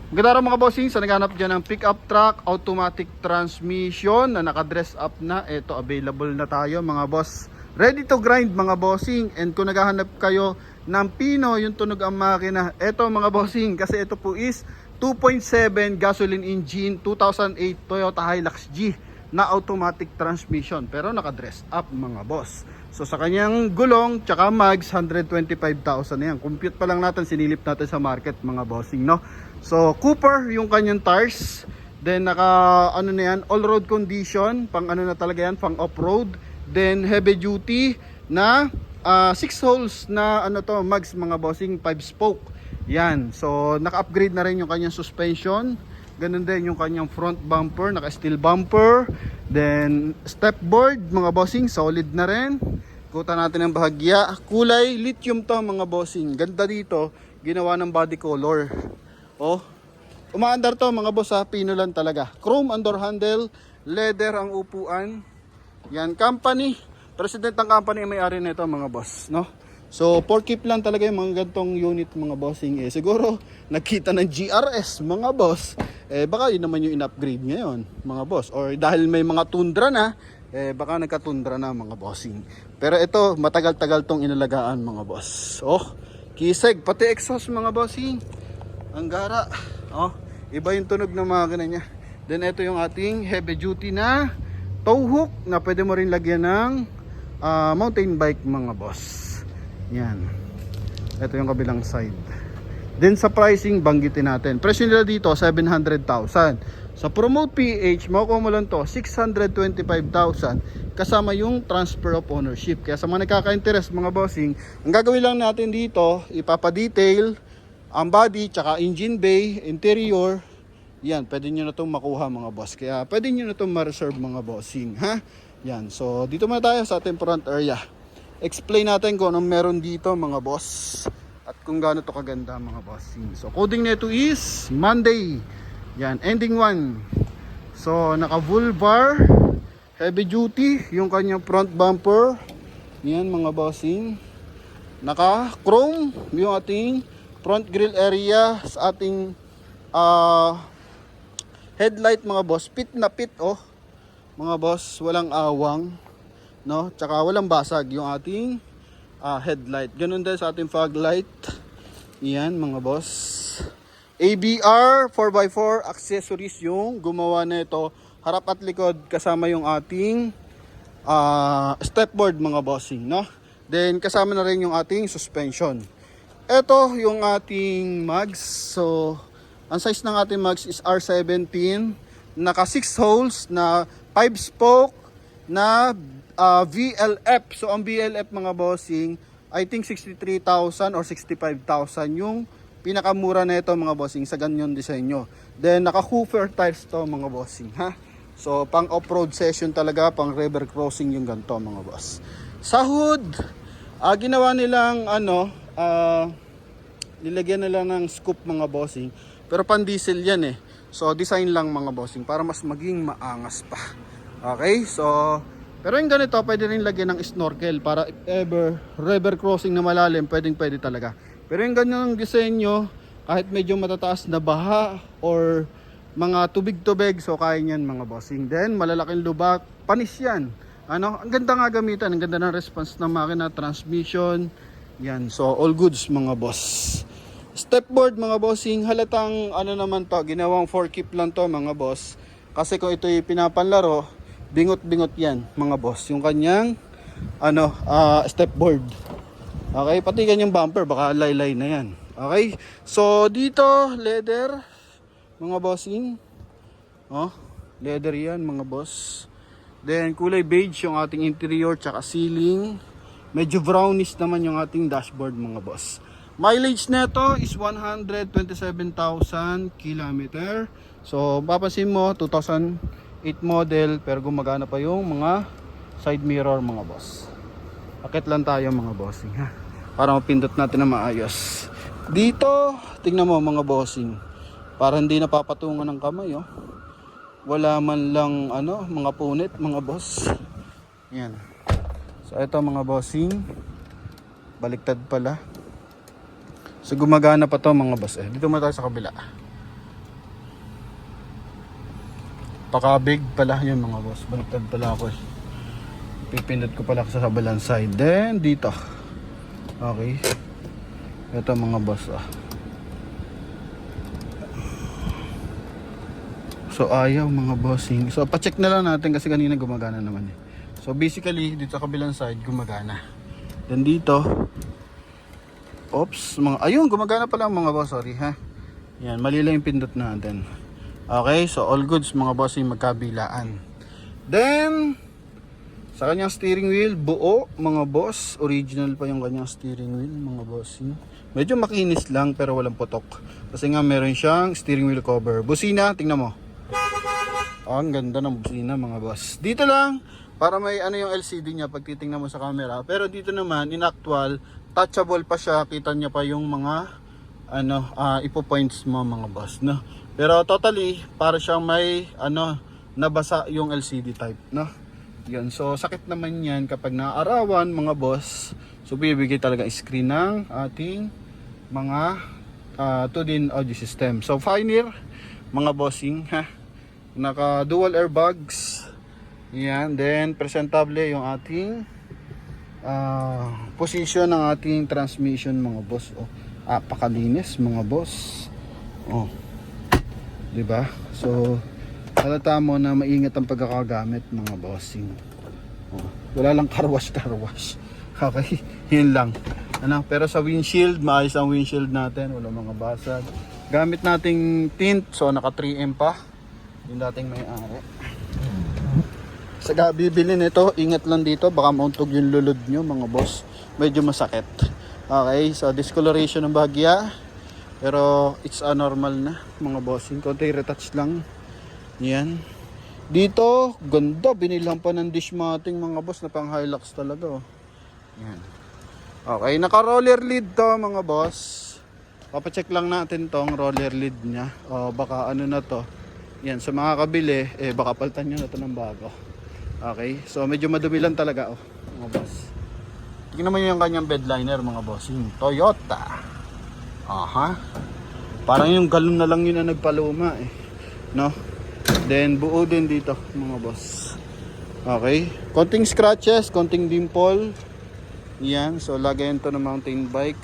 Magandang araw mga bossing, sa naghanap dyan ng pickup truck, automatic transmission na naka-dress up na. Ito, available na tayo mga boss. Ready to grind mga bossing. And kung naghahanap kayo ng pino, yung tunog ang makina, ito mga bossing, kasi ito po is 2.7 gasoline engine 2008 Toyota Hilux G na automatic transmission, pero naka-dress up mga boss. So sa kanyang gulong tsaka mags, 125,000 na yan. Compute pa lang natin, sinilip natin sa market mga bossing, no? So Cooper yung kanyang tires. Then naka ano na yan, all road condition, pang ano na talaga yan, pang off-road. Then heavy duty na 6 holes na ano to, mags mga bossing, 5 spoke. Yan. So naka-upgrade na rin yung kanyang suspension. Ganun din yung kanyang front bumper, naka-steel bumper. Then step board mga bossing, solid na rin. Kuta natin ang bahagya. Kulay lithium to mga bossing. Ganda dito, ginawa ng body color. Oh, umaandar to mga boss ha, pino lang talaga. Chrome ang door handle, leather ang upuan. Yan, company, president ng company may-ari nito mga boss, no? So, 4 keep lang talaga yung mga gantong unit mga bossing. Siguro, nakita ng GRS mga boss. Baka yun naman yung in-upgrade ngayon mga boss. Or dahil may mga tundra na, baka nagka-tundra na mga bossing. Pero ito, matagal-tagal tong inalagaan mga boss. Oh, kiseg, pati exhaust mga bossing. Ang gara. Oh, iba yung tunog ng makina niya. Then ito yung ating heavy duty na tow hook na pwede mo rin lagyan ng mountain bike mga boss. Yan. Ito yung kabilang side. Then sa pricing, banggitin natin. Presyo nila dito 700,000. Sa Promote PH, makukuha mo lang to 625,000 kasama yung transfer of ownership. Kaya sa mga nagkaka-interest mga bossing, ang gagawin lang natin dito, ipapa-detail ang body, tsaka engine bay, interior. Yan, pwede nyo na itong makuha mga boss. Kaya pwede nyo na itong ma-reserve mga bossing, ha? Yan, so dito muna tayo sa ating front area. Explain natin kung anong meron dito mga boss at kung gaano to kaganda mga bossing. So coding nito is Monday. Yan, ending 1. So naka full bar, heavy duty yung kanyang front bumper. Yan mga bossing. Naka chrome yung ating front grill area sa ating headlight mga boss. Pit na pit oh. Mga boss, walang awang, no? Tsaka walang basag yung ating headlight. Ganun din sa ating fog light. Yan mga boss. ABR 4x4 accessories yung gumawa nito, harap at likod, kasama yung ating stepboard mga bossing, no? Then kasama na rin yung ating suspension. Ito yung ating mags. So ang size ng ating mags is R17, naka 6 holes na 5 spoke na VLF. So ang VLF mga bossing, I think 63,000 or 65,000 yung pinakamura na ito mga bossing sa ganyan disenyo. Then naka Cooper tires to mga bossing, ha. So pang off-road session talaga, pang river crossing yung ganito mga boss. Sa hood, ginawa nilang nilagyan nila ng scoop mga bossing, pero pan diesel yan eh. So design lang mga bossing para mas maging maangas pa. Okay, so pero yung ganito pwede rin lagyan ng snorkel para if ever river crossing na malalim, pwede talaga. Pero yung ganyang disenyo, kahit medyo matataas na baha or mga tubig-tubig, so kaya yan mga bossing. Then malalaking lubak, panis yan. Ano, ang ganda nga gamitan, ang ganda ng response ng makina, transmission. Yan, so all goods mga boss. Stepboard mga bossing, halatang ano naman to, ginawang 4 keep lang to mga boss. Kasi kung ito'y pinapanlaro, bingot-bingot yan mga boss. Yung kanyang stepboard. Okay, pati kanyang bumper, baka laylay na yan. Okay, so dito leather mga bossing. Oh, leather yan mga boss. Then kulay beige yung ating interior tsaka ceiling. Medyo brownish naman yung ating dashboard mga boss. Mileage nito is 127,000 km. So papansin mo 2008 model pero gumagana pa yung mga side mirror mga boss. Akit lang tayo mga bossing, ha, para mapindot natin na maayos. Dito tingnan mo mga bossing, para hindi napapatungan ng kamay oh. Wala man lang mga punit mga boss. Yan. So ito mga bossing, baliktad pala. So gumagana pa to mga boss. Dito muna tayo sa kabila. Pakabig pala yun mga boss. Baliktad pala ako eh. Pipindot ko pala sa kabilang side. Then dito. Okay. Ito mga boss So ayaw mga bossing. So pa-check na lang natin kasi kanina gumagana naman eh. So basically dito sa kabilang side gumagana. Then dito. Oops, ayun gumagana pala mga boss, sorry ha. Yan, mali lang yung pindot natin. Okay, so all goods mga bossing magkabilaan. Then sa kanyang steering wheel, buo mga boss. Original pa yung kanyang steering wheel mga bossing. Medyo makinis lang pero walang putok. Kasi nga meron siyang steering wheel cover. Busina, tingnan mo. Ang ganda ng busina mga boss. Dito lang, para may ano yung LCD niya pag titingnan mo sa camera. Pero dito naman, in actual, touchable pa siya. Kita niya pa yung mga ipo-points mo mga boss. No? Pero totally, para siyang may nabasa yung LCD type. No? Yan. So sakit naman yan kapag naaarawan mga boss. So bibigay talaga screen ng ating mga 2-din audio system. So Pioneer mga bossing ha. Naka dual airbags. Yan. Then presentable yung ating position ng ating transmission mga boss. Pakalinis mga boss. Diba? So halata mo na maingat ang pagkakagamit mga bossing. Wala lang karwash. Okay, yun lang. Pero sa windshield, maayos ang windshield natin. Wala mga basag. Gamit nating tint, so naka 3M pa. Yung dating may-ari. Sa bibili nito, ingat lang dito. Baka mauntog yung lulod nyo mga boss. Medyo masakit. Okay, so discoloration ng bahagya. Pero it's normal na mga bossing. Konti retouch lang. Yan. Dito, ganda. Binilang pa ng dish mating mga boss na pang Hilux talaga. Yan. Okay, naka-roller lid to mga boss. Papacheck lang natin tong roller lid niya. Baka ano na to. Yan, sa mga kabili, baka paltan nyo na to ng bago. Okay, so medyo madumi lang talaga mga boss. Tingnan naman yung kanyang bedliner mga boss. Yung Toyota. Aha. Parang yung galon na lang yun na nagpaluma no? Then buo din dito mga boss. Okay. Konting scratches, konting dimple. Yan. So lagayan to ng mountain bike.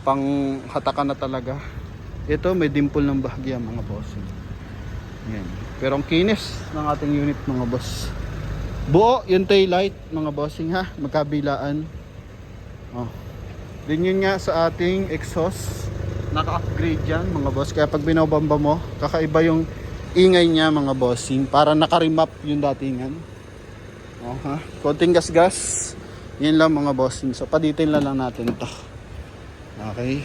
Pang hatakan na talaga. Ito may dimple ng bahagya mga boss. Yan. Pero ang kinis ng ating unit mga boss. Buo yung taillight mga bossing ha. Magkabilaan. Din yun nga sa ating exhaust. Naka-upgrade yan mga boss. Kaya pag binabamba mo, kakaiba yung ingay niya mga bossing, para naka-remap yung datingan. Konting gas-gas. Yan lang mga bossing. So pa-detail na lang natin to. Okay.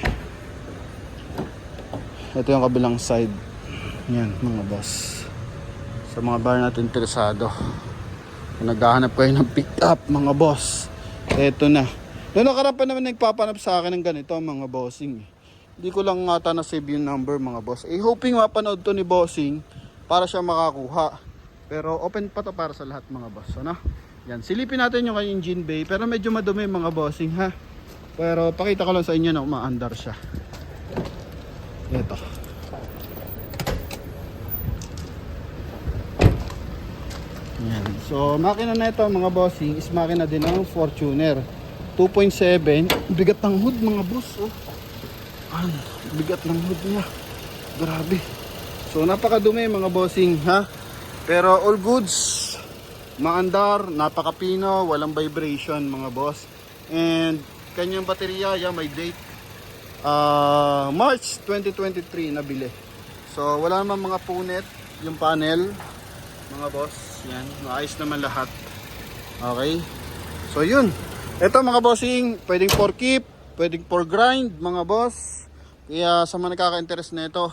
Ito yung kabilang side. Yan mga boss. Sa mga bar natin interesado, kung naghahanap kayo ng pick up mga boss, eto na. Noong nakaraan pa naman nagpapanap sa akin ng ganito mga bossing. Hindi ko lang ata na-save yung number mga boss. Hoping mapanood to ni bossing para siya makakuha. Pero open pa to para sa lahat mga boss. Yan, silipin natin yung kay engine bay. Pero medyo madumi mga bossing ha. Pero pakita ko lang sa inyo na umaandar siya. Ito. Yan. So makina na ito mga bossing is makina din ng Fortuner 2.7. Bigat ng hood mga boss. Bigat ng hood niya. Grabe. So napakadumi mga bossing ha. Pero all goods. Maandar, napakapino, walang vibration mga boss. And kanyang baterya, may date March 2023 nabili. So wala naman mga punit yung panel mga boss. Yan, maayos naman lahat. Okay. So yun. Ito mga bossing, pwedeng for keep, pwedeng for grind mga boss. Kaya sa mga nakaka-interest na ito,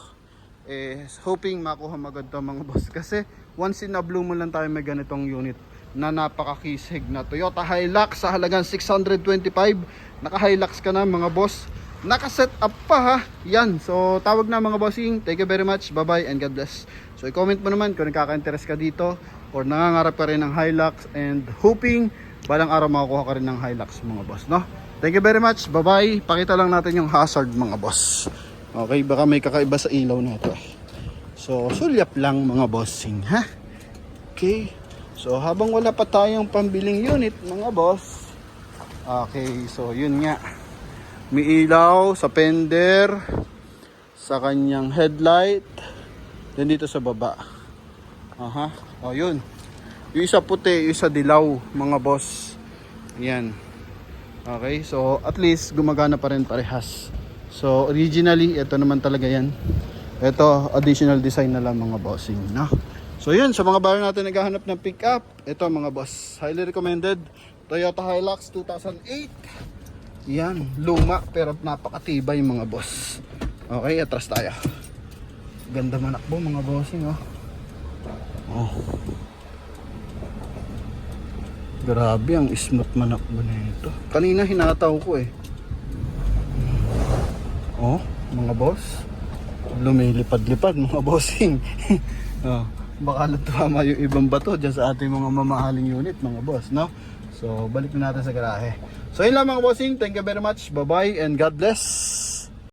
hoping makuha magad to mga boss. Kasi once in a blue moon lang tayo may ganitong unit na napakakisig na Toyota Hilux sa halagang 625. Naka-Hilux ka na mga boss. Naka-set up pa ha. Yan. So tawag na mga bossing. Thank you very much. Bye-bye and God bless. So i-comment mo naman kung nakaka-interest ka dito or nangangarap ka rin ng Hilux and hoping balang araw makakuha ka rin ng Hilux mga boss, no? Thank you very much. Bye-bye. Pakita lang natin yung hazard mga boss. Okay, baka may kakaiba sa ilaw na ito. So, sulyap lang mga bossing, ha? Okay. So, habang wala pa tayong pambiling unit, mga boss. Okay, so yun nga. May ilaw sa fender, sa kanyang headlight, then dito sa baba. Aha. O, yun. Yung isa puti, yung isa dilaw, mga boss. Yan. Okay, so at least gumagana pa rin parehas. So, originally, ito naman talaga yan. Ito, additional design na lang mga bossing, no? So yun, sa mga buyer natin naghahanap ng pickup, ito mga boss, highly recommended, Toyota Hilux 2008. Yan, luma pero napakatibay mga boss. Okay, atras tayo. Ganda manakbo mga bossing, oh. Oh. Grabe, ang smooth manakbo na ito. Kanina hinataw ko eh. Oh, mga boss. Lumilipad-lipad mga bossing. Oh, baka natama yung ibang bato dyan sa ating mga mamahaling unit mga boss, no? So balik na natin sa garahe. So yun lang mga bossing, thank you very much, bye bye and God bless.